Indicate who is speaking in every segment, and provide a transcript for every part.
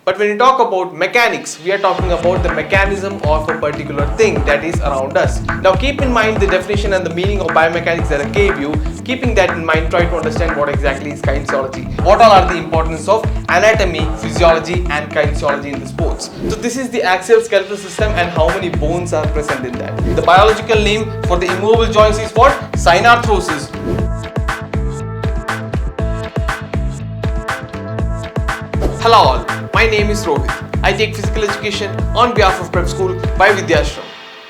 Speaker 1: But when you talk about mechanics, we are talking about the mechanism of a particular thing that is around us. Now keep in mind the definition and the meaning of biomechanics that I gave you. Keeping that in mind, try to understand what exactly is kinesiology. What all are the importance of anatomy, physiology and kinesiology in the sports. So this is the axial skeletal system and how many bones are present in that. The biological name for the immovable joints is what? Synarthrosis. Hello all, my name is Rohit. I take physical education on behalf of Prep School by Vidyashram.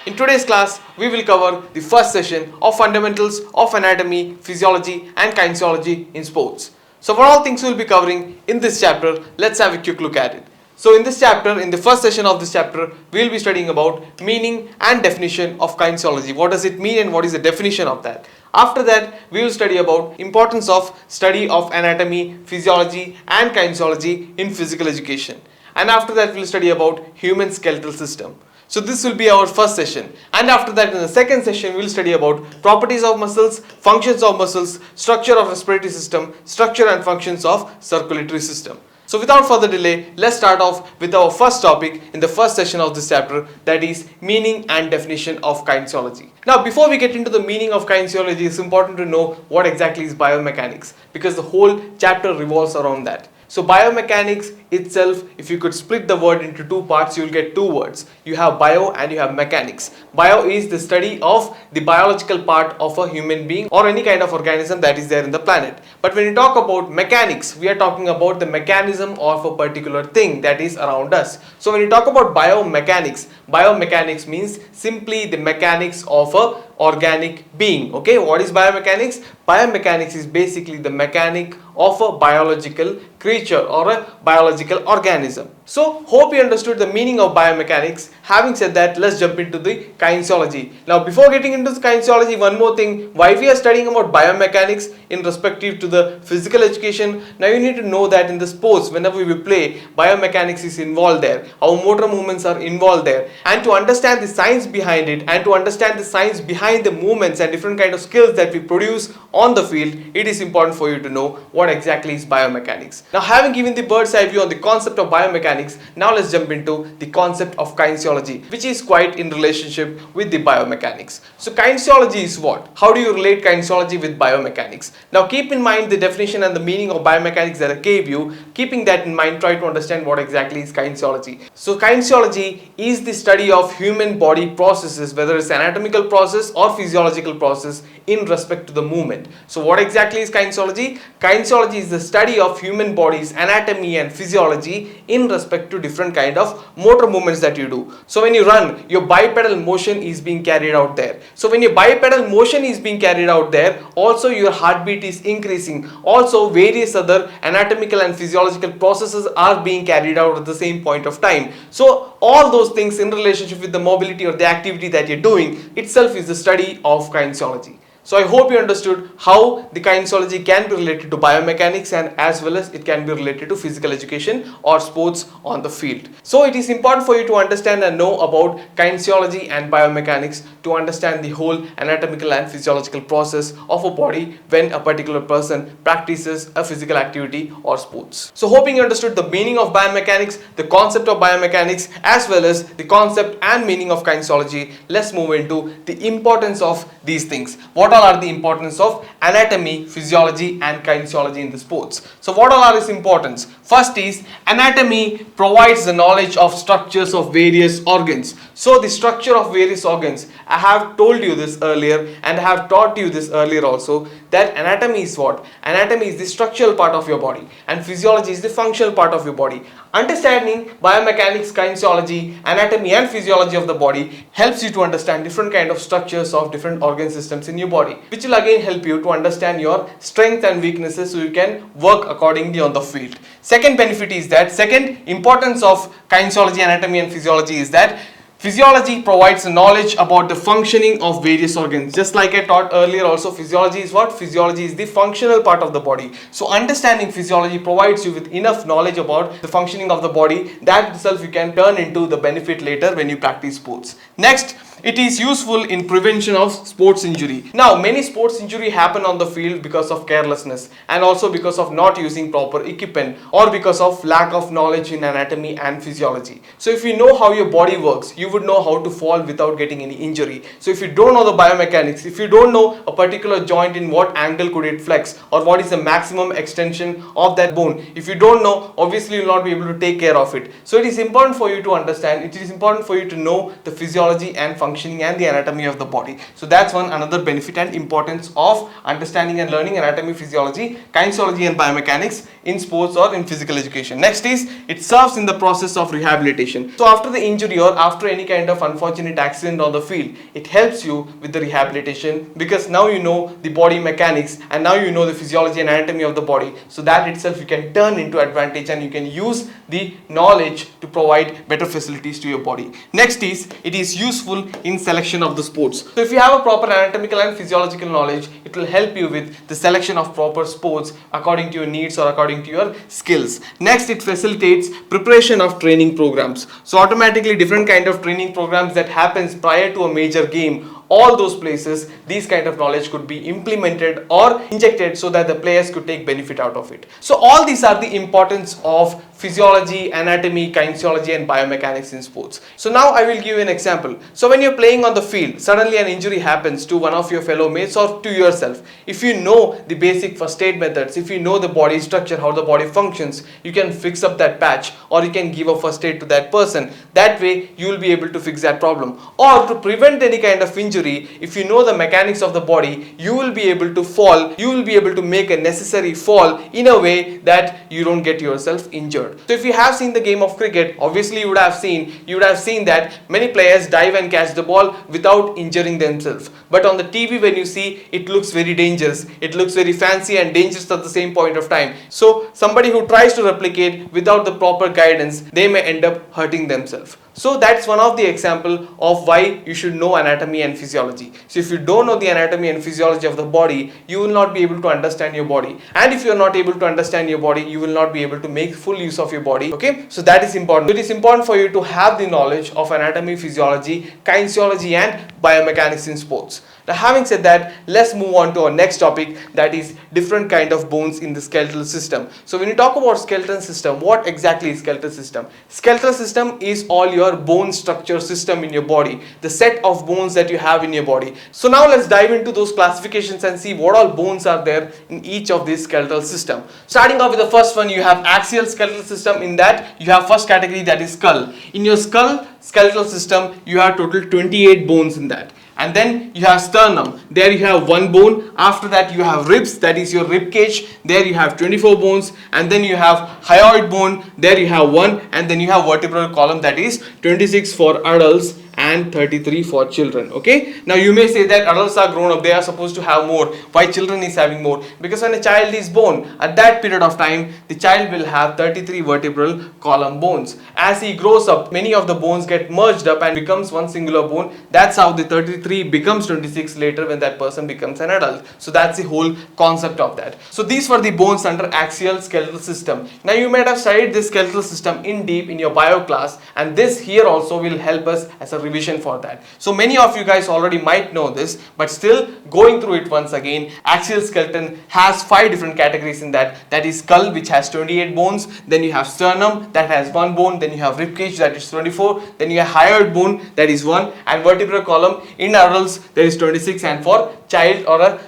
Speaker 1: In today's class, we will cover the first session of fundamentals of anatomy, physiology and kinesiology in sports. So what all things we will be covering in this chapter, let's have a quick look at it. So in this chapter, in the first session of this chapter, we will be studying about meaning and definition of kinesiology. What does it mean and what is the definition of that? After that, we will study about importance of study of anatomy, physiology and kinesiology in physical education. And after that, we will study about human skeletal system. So this will be our first session. And after that, in the second session, we will study about properties of muscles, functions of muscles, structure of respiratory system, structure and functions of circulatory system. So without further delay, let's start off with our first topic in the first session of this chapter, that is meaning and definition of kinesiology. Now before we get into the meaning of kinesiology, it's important to know what exactly is biomechanics, because the whole chapter revolves around that. So biomechanics itself, if you could split the word into two parts, you will get two words. You have bio and you have mechanics. Bio is the study of the biological part of a human being or any kind of organism that is there in the planet. But when you talk about mechanics, we are talking about the mechanism of a particular thing that is around us. So when you talk about biomechanics, biomechanics means simply the mechanics of a organic being. Okay, what is biomechanics? Biomechanics is basically the mechanic of a biological creature or a biological organism. So hope you understood the meaning of biomechanics. Having said that, let's jump into the kinesiology. Now before getting into the kinesiology, one more thing, why we are studying about biomechanics in respective to the physical education. Now you need to know that in the sports, whenever we play, biomechanics is involved there. Our motor movements are involved there. And to understand the science behind it and to understand the science behind the movements and different kind of skills that we produce on the field, it is important for you to know what exactly is biomechanics. Now having given the bird's eye view on the concept of biomechanics, now let's jump into the concept of kinesiology, which is quite in relationship with the biomechanics. So kinesiology is what? How do you relate kinesiology with biomechanics? Now keep in mind the definition and the meaning of biomechanics that I gave you. Keeping that in mind, try to understand what exactly is kinesiology. So kinesiology is the study of human body processes, whether it's anatomical process or physiological process in respect to the movement. So what exactly is kinesiology? Kinesiology is the study of human body's anatomy and physiology in respect to different kind of motor movements that you do. So when you run, your bipedal motion is being carried out there. So when your bipedal motion is being carried out there, also your heartbeat is increasing. Also various other anatomical and physiological processes are being carried out at the same point of time. So all those things in relationship with the mobility or the activity that you're doing itself is the study of kinesiology. So I hope you understood how the kinesiology can be related to biomechanics and as well as it can be related to physical education or sports on the field. So it is important for you to understand and know about kinesiology and biomechanics to understand the whole anatomical and physiological process of a body when a particular person practices a physical activity or sports. So hoping you understood the meaning of biomechanics, the concept of biomechanics as well as the concept and meaning of kinesiology, let's move into the importance of these things. What all are the importance of anatomy, physiology and kinesiology in the sports? So what all are its importance? First is anatomy provides the knowledge of structures of various organs. So the structure of various organs, I have told you this earlier and I have taught you this earlier also, that anatomy is what? Anatomy is the structural part of your body and physiology is the functional part of your body. Understanding biomechanics, kinesiology, anatomy and physiology of the body helps you to understand different kind of structures of different organ systems in your body, which will again help you to understand your strengths and weaknesses so you can work accordingly on the field. Second benefit is that, second importance of kinesiology, anatomy and physiology is that Physiology provides knowledge about the functioning of various organs. Just like I taught earlier also, physiology is what? Physiology is the functional part of the body. So understanding physiology provides you with enough knowledge about the functioning of the body. That itself you can turn into the benefit later when you practice sports. Next, it is useful in prevention of sports injury. Now, many sports injury happen on the field because of carelessness and also because of not using proper equipment or because of lack of knowledge in anatomy and physiology. So if you know how your body works, you would know how to fall without getting any injury. So if you don't know the biomechanics, if you don't know a particular joint in what angle could it flex or what is the maximum extension of that bone, if you don't know, obviously you will not be able to take care of it. So it is important for you to understand, it is important for you to know the physiology and functioning and the anatomy of the body. So that's one another benefit and importance of understanding and learning anatomy, physiology, kinesiology and biomechanics in sports or in physical education. Next is it serves in the process of rehabilitation. So after the injury or after any kind of unfortunate accident on the field, it helps you with the rehabilitation because now you know the body mechanics and now you know the physiology and anatomy of the body. So that itself you can turn into advantage and you can use the knowledge to provide better facilities to your body. Next is it is useful in selection of the sports. So if you have a proper anatomical and physiological knowledge, it will help you with the selection of proper sports according to your needs or according to your skills. Next, it facilitates preparation of training programs. So automatically different kind of training programs that happens prior to a major game, all those places these kind of knowledge could be implemented or injected so that the players could take benefit out of it. So all these are the importance of physiology, anatomy, kinesiology and biomechanics in sports. So now I will give you an example. So when you're playing on the field, suddenly an injury happens to one of your fellow mates or to yourself. If you know the basic first aid methods, if you know the body structure, how the body functions, you can fix up that patch or you can give a first aid to that person. That way you will be able to fix that problem. Or to prevent any kind of injury, if you know the mechanics of the body, you will be able to fall, you will be able to make a necessary fall in a way that you don't get yourself injured. So if you have seen the game of cricket, obviously you would have seen that many players dive and catch the ball without injuring themselves. But on the TV when you see, it looks very dangerous. It looks very fancy and dangerous at the same point of time. So somebody who tries to replicate without the proper guidance, they may end up hurting themselves. So that's one of the example of why you should know anatomy and physiology. So if you don't know the anatomy and physiology of the body, you will not be able to understand your body. And if you are not able to understand your body, you will not be able to make full use of your body. Okay, so that is important. It is important for you to have the knowledge of anatomy, physiology, kinesiology and biomechanics in sports. Now having said that, let's move on to our next topic, that is different kind of bones in the skeletal system. So when you talk about skeletal system, what exactly is skeletal system? Skeletal system is all your bone structure system in your body, the set of bones that you have in your body. So now let's dive into those classifications and see what all bones are there in each of these skeletal system. Starting off with the first one, you have axial skeletal system. In that you have first category, that is skull. In your skull skeletal system, you have total 28 bones in that. And then you have sternum, there you have one bone. After that you have ribs, that is your rib cage, there you have 24 bones. And then you have hyoid bone, there you have one. And then you have vertebral column, that is 26 for adults and 33 for children. Okay, now you may say that adults are grown up, they are supposed to have more, why children is having more? Because when a child is born, at that period of time the child will have 33 vertebral column bones. As he grows up, many of the bones get merged up and becomes one singular bone. That's how the 33 becomes 26 later when that person becomes an adult. So that's the whole concept of that. So these were the bones under axial skeletal system. Now you might have studied this skeletal system in deep in your bio class, and this here also will help us as a revision for that. So many of you guys already might know this, but still going through it once again. Axial skeleton has 5 different categories in that. That is skull, which has 28 bones. Then you have sternum, that has 1 bone. Then you have rib cage, that is 24. Then you have hyoid bone, that is 1. And vertebral column in adults there is 26, and for child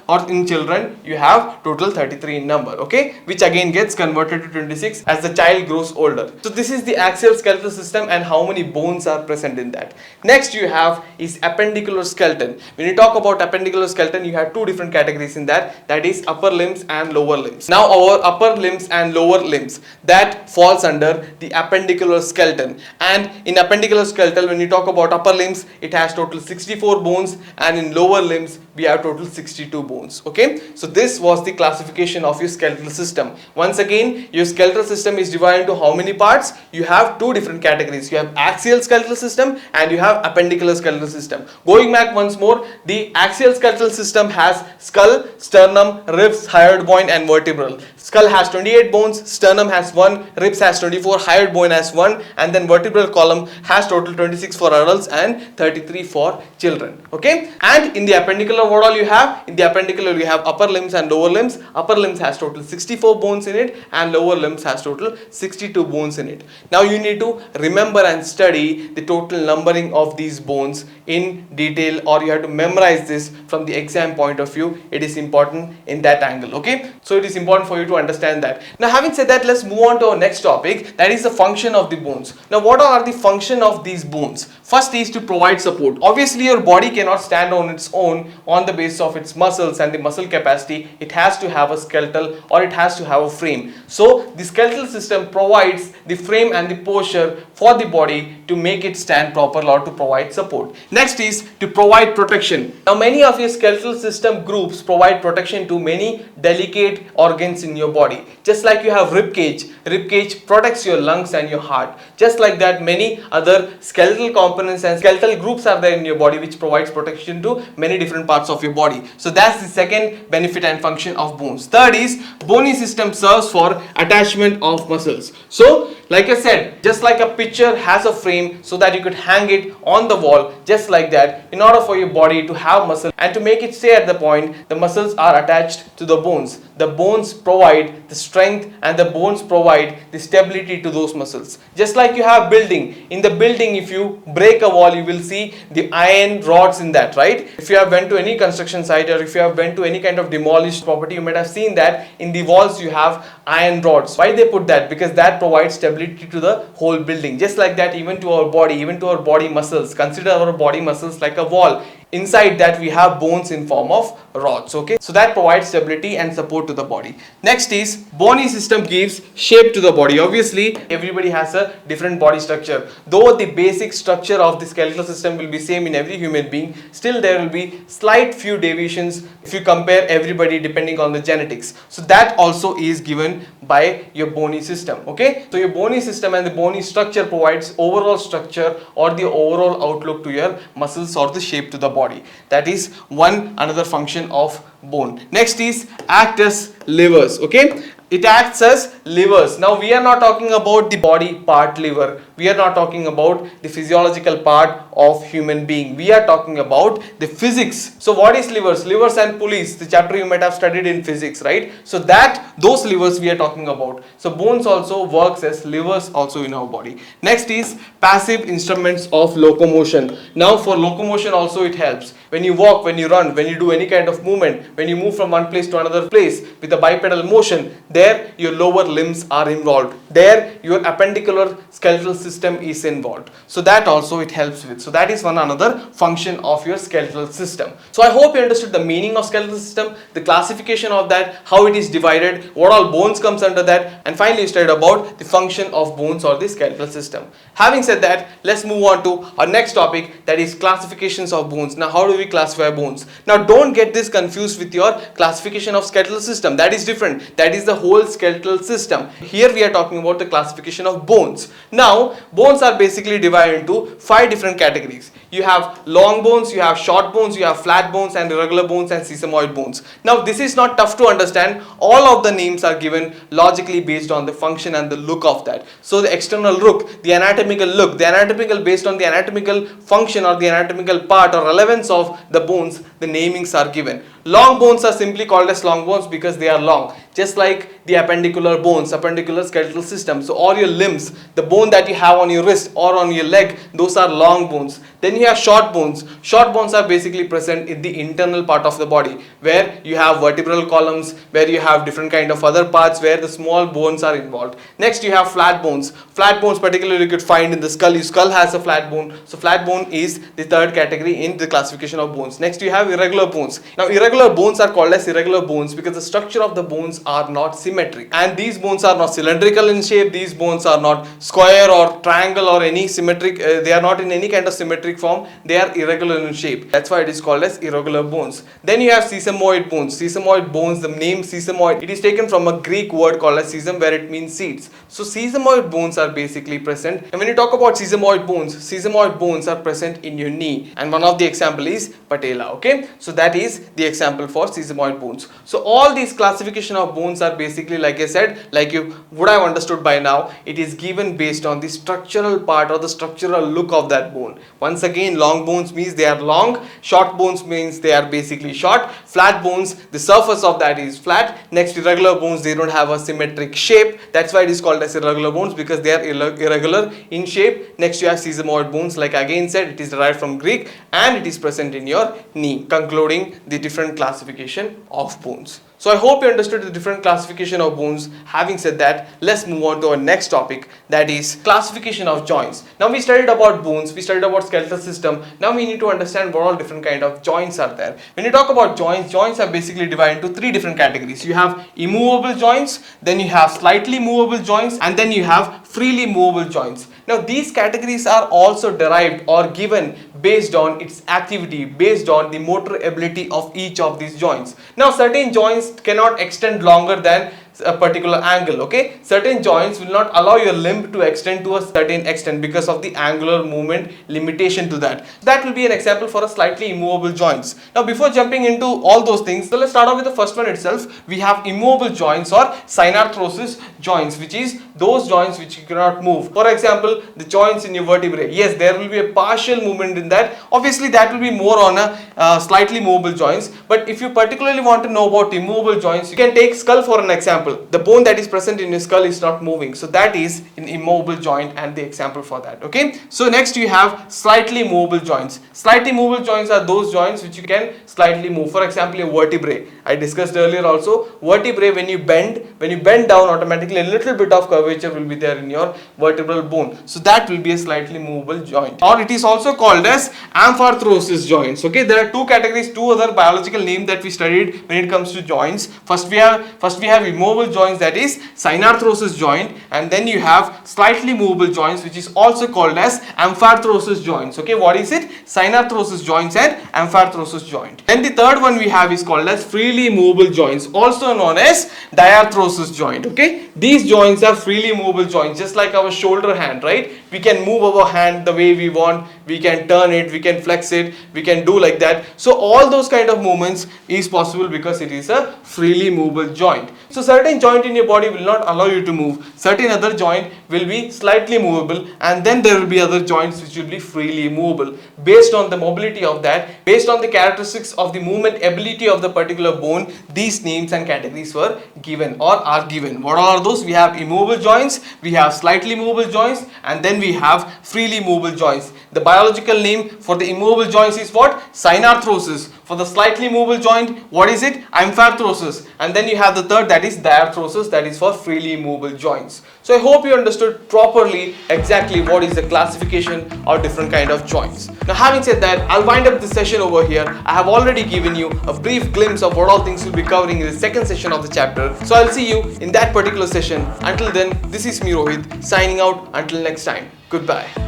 Speaker 1: or in children you have total 33 in number. Okay, which again gets converted to 26 as the child grows older. So this is the axial skeletal system and how many bones are present in that. Next Next you have is appendicular skeleton. When you talk about appendicular skeleton, you have two different categories in that is upper limbs and lower limbs. Now our upper limbs and lower limbs, that falls under the appendicular skeleton. And in appendicular skeleton, when you talk about upper limbs, it has total 64 bones, and in lower limbs we have total 62 bones. Okay, so this was the classification of your skeletal system. Once again, your skeletal system is divided into how many parts? You have two different categories. You have axial skeletal system and you have appendicular skeletal system. Going back once more, the axial skeletal system has skull, sternum, ribs, hyoid bone and vertebral. Skull has 28 bones, sternum has 1, ribs has 24, hyoid bone has 1, and then vertebral column has total 26 for adults and 33 for children. Okay, and in the appendicular, what all you have? In the appendicular you have upper limbs and lower limbs. Upper limbs has total 64 bones in it and lower limbs has total 62 bones in it. Now you need to remember and study the total numbering of these bones in detail, or you have to memorize this from the exam point of view. It is important in that angle. Okay, so it is important for you to understand that. Now having said that, let's move on to our next topic, that is the function of the bones. Now what are the function of these bones? First is to provide support. Obviously your body cannot stand on its own on the basis of its muscles and the muscle capacity. It has to have a skeletal, or it has to have a frame. So the skeletal system provides the frame and the posture for the body to make it stand proper, or to provide support. Next is to provide protection. Now many of your skeletal system groups provide protection to many delicate organs in your body. Just like you have rib cage protects your lungs and your heart. Just like that, many other skeletal components and skeletal groups are there in your body which provides protection to many different parts of your body. So that's the second benefit and function of bones. Third is bony system serves for attachment of muscles. So like I said, just like a picture has a frame so that you could hang it on the wall, just like that, in order for your body to have muscle and to make it stay at the point, the muscles are attached to the bones. The bones provide the strength and the bones provide the stability to those muscles. Just like you have building. In the building, if you break a wall, you will see the iron rods in that, right? If you have went to any construction site, or if you have went to any kind of demolished property, you might have seen that in the walls you have iron rods. Why they put that? Because that provides stability to the whole building. Just like that, even to our body, even to our body muscles. Consider our body muscles like a wall. Inside that we have bones in form of rods. Okay, so that provides stability and support to the body. Next is bony system gives shape to the body. Obviously everybody has a different body structure. Though the basic structure of the skeletal system will be same in every human being, still there will be slight few deviations if you compare everybody depending on the genetics. So that also is given by your bony system. Okay, so your bony system and the bony structure provides overall structure or the overall outlook to your muscles or the shape to the body. That is one another function of bone. Next is act as livers. Okay, it acts as livers. Now we are not talking about the body part liver. We are not talking about the physiological part of human being. We are talking about the physics. So what is livers? Livers and pulleys, the chapter you might have studied in physics, right? So that those livers we are talking about. So bones also works as livers also in our body. Next is passive instruments of locomotion. Now for locomotion also it helps. When you walk, when you run, when you do any kind of movement, when you move from one place to another place with a bipedal motion, there your lower limbs are involved. There your appendicular skeletal system is involved. So that also it helps with. So that is one another function of your skeletal system. So I hope you understood the meaning of skeletal system, the classification of that, how it is divided, what all bones comes under that, and finally you studied about the function of bones or the skeletal system. Having said that, let's move on to our next topic, that is classifications of bones. Now how do we classify bones? Now don't get this confused with your classification of skeletal system. That is different. That is the whole skeletal system. Here we are talking about the classification of bones. Now bones are basically divided into 5 different categories. You have long bones, you have short bones, you have flat bones and irregular bones and sesamoid bones. Now this is not tough to understand. All of the names are given logically based on the function and the look of that. So the external look, the anatomical look, the anatomical based on the anatomical function or the anatomical part or relevance of the bones, the namings are given. Long bones are simply called as long bones because they are long, just like the appendicular bones, appendicular skeletal system. So all your limbs, the bone that you have on your wrist or on your leg, those are long bones. Then you have short bones. Short bones are basically present in the internal part of the body, where you have vertebral columns, where you have different kind of other parts where the small bones are involved. Next you have flat bones. Flat bones particularly you could find in the skull. Your skull has a flat bone. So flat bone is the third category in the classification of bones. Next you have irregular bones. Now irregular bones are called as irregular bones because the structure of the bones are not symmetric, and these bones are not cylindrical in shape. These bones are not square or triangle or any symmetric, they are not in any kind of symmetric form. They are irregular in shape. That's why it is called as irregular bones. Then you have sesamoid bones. Sesamoid bones, the name sesamoid, it is taken from a Greek word called as sesame, where it means seeds. So sesamoid bones are basically present. And when you talk about sesamoid bones are present in your knee, and one of the example is patella. Okay, so that is the example for sesamoid bones. So all these classification of bones are basically, like I said, like you would have understood by now, it is given based on the structural part or the structural look of that bone. Once again, long bones means they are long, short bones means they are basically short, flat bones, the surface of that is flat. Next, irregular bones, they don't have a symmetric shape. That's why it is called as irregular bones, because they are irregular in shape. Next you have sesamoid bones, like again said, it is derived from Greek and it is present in your knee, concluding the different classification of bones. So I hope you understood the different classification of bones. Having said that, let's move on to our next topic, that is classification of joints. Now we studied about bones, we studied about skeletal system. Now we need to understand what all different kind of joints are there. When you talk about joints, joints are basically divided into three different categories. You have immovable joints, then you have slightly movable joints, and then you have freely movable joints. Now these categories are also derived or given based on its activity, based on the motor ability of each of these joints. Now certain joints cannot extend longer than a particular angle. Okay, certain joints will not allow your limb to extend to a certain extent because of the angular movement limitation to that. That will be an example for a slightly immovable joints. Now before jumping into all those things, so let's start off with the first one itself. We have immovable joints or synarthrosis joints, which is those joints which you cannot move. For example, the joints in your vertebrae, yes, there will be a partial movement in that. Obviously that will be more on a slightly movable joints, but if you particularly want to know about immovable joints, you can take skull for an example. The bone that is present in your skull is not moving, so that is an immovable joint and the example for that. Okay, so next you have slightly movable joints. Slightly movable joints are those joints which you can slightly move. For example, your vertebrae, I discussed earlier also, vertebrae, when you bend down, automatically a little bit of curvature will be there in your vertebral bone, so that will be a slightly movable joint, or it is also called as ampharthrosis joints. Okay, there are two categories, two other biological names that we studied when it comes to joints. First we have immovable joints, that is synarthrosis joint, and then you have slightly movable joints, which is also called as ampharthrosis joints. Okay, what is it? Synarthrosis joints and ampharthrosis joint. Then the third one we have is called as freely movable joints, also known as diarthrosis joint. Okay, these joints are freely movable joints, just like our shoulder hand, right? We can move our hand the way we want, we can turn it, we can flex it, we can do like that. So all those kind of movements is possible because it is a freely movable joint. So certain joint in your body will not allow you to move, certain other joint will be slightly movable, and then there will be other joints which will be freely movable. Based on the mobility of that, based on the characteristics of the movement ability of the particular bone, these names and categories were given or are given. What are those? We have immovable joints, we have slightly movable joints, and then we have freely movable joints. The biological name for the immovable joints is what? Synarthrosis. For the slightly movable joint, what is it? Ampharthrosis. And then you have the third, that is diarthrosis, that is for freely movable joints. So I hope you understood properly exactly what is the classification of different kind of joints. Now having said that, I'll wind up this session over here. I have already given you a brief glimpse of what all things we'll be covering in the second session of the chapter. So I'll see you in that particular session. Until then, this is me Rohit signing out. Until next time, goodbye.